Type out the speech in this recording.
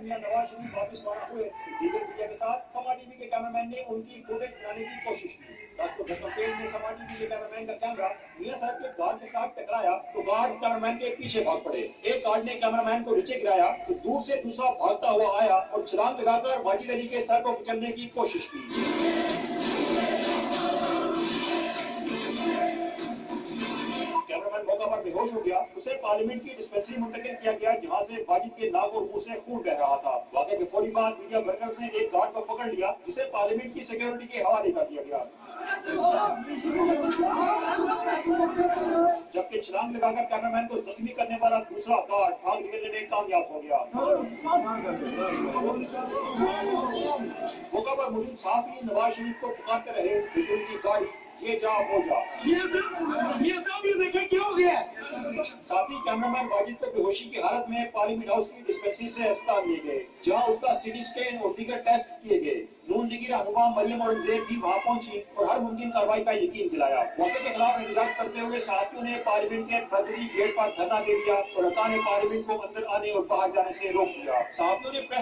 मियां नवाज शरीफ वापस रवाना हुए तो दीगर मीडिया के साथ समा टीवी के कैमरामैन ने उनकी फुटेज बनाने की कोशिश की। डॉक्टर गतमपेल ने समा टीवी के कैमरामैन का कैमरा मियां साहब के गार्ड के साथ टकराया तो गार्ड कैमरामैन के पीछे भाग पड़े। एक गार्ड ने कैमरामैन को नीचे गिराया तो दूर से दूसरा भागता हुआ आया और छलांग लगाकर वाजिद अली के सर को कुचलने की कोशिश की। कैमरामैन मौका पर बेहोश हो गया। उसे पार्लियामेंट की डिस्पेंसरी मुंतकिल किया गया जहां से वाजिद के नाक और मुंह से खून बह रहा था। वाकये के फौरी बाद मीडिया वर्कर्स ने एक गार्ड को पकड़ लिया जिसे पार्लियामेंट की सिक्योरिटी के हवाले कर दिया गया, जबकि छलांग लगाकर कैमरामैन को जख्मी करने वाला दूसरा गार्ड भाग निकलने में कामयाब हो गया। मौका पर मौजूद सहाफी नवाज शरीफ को पुकारते रहे लेकिन उनकी गाड़ी ये जा वो जा। ये देखें क्या हो गया। साथ ही कैमरामैन वाजिद को बेहोशी की हालत में पार्लियामेंट हाउस की डिस्पेंसरी से अस्पताल ले गए जहां उसका सीटी स्कैन और दीगर टेस्ट किए गए। नून लीगी रहनुमा मरियम औरंगजेब भी वहां पहुंची और हर मुमकिन कार्रवाई का यकीन दिलाया। वाक़े के खिलाफ एहतजाज करते हुए सहाफियों ने पार्लियामेंट के मरकजी गेट पर धरना दे दिया और अरकान पार्लियामेंट को अंदर आने और बाहर जाने से रोक दिया। सहाफियों ने प्रेस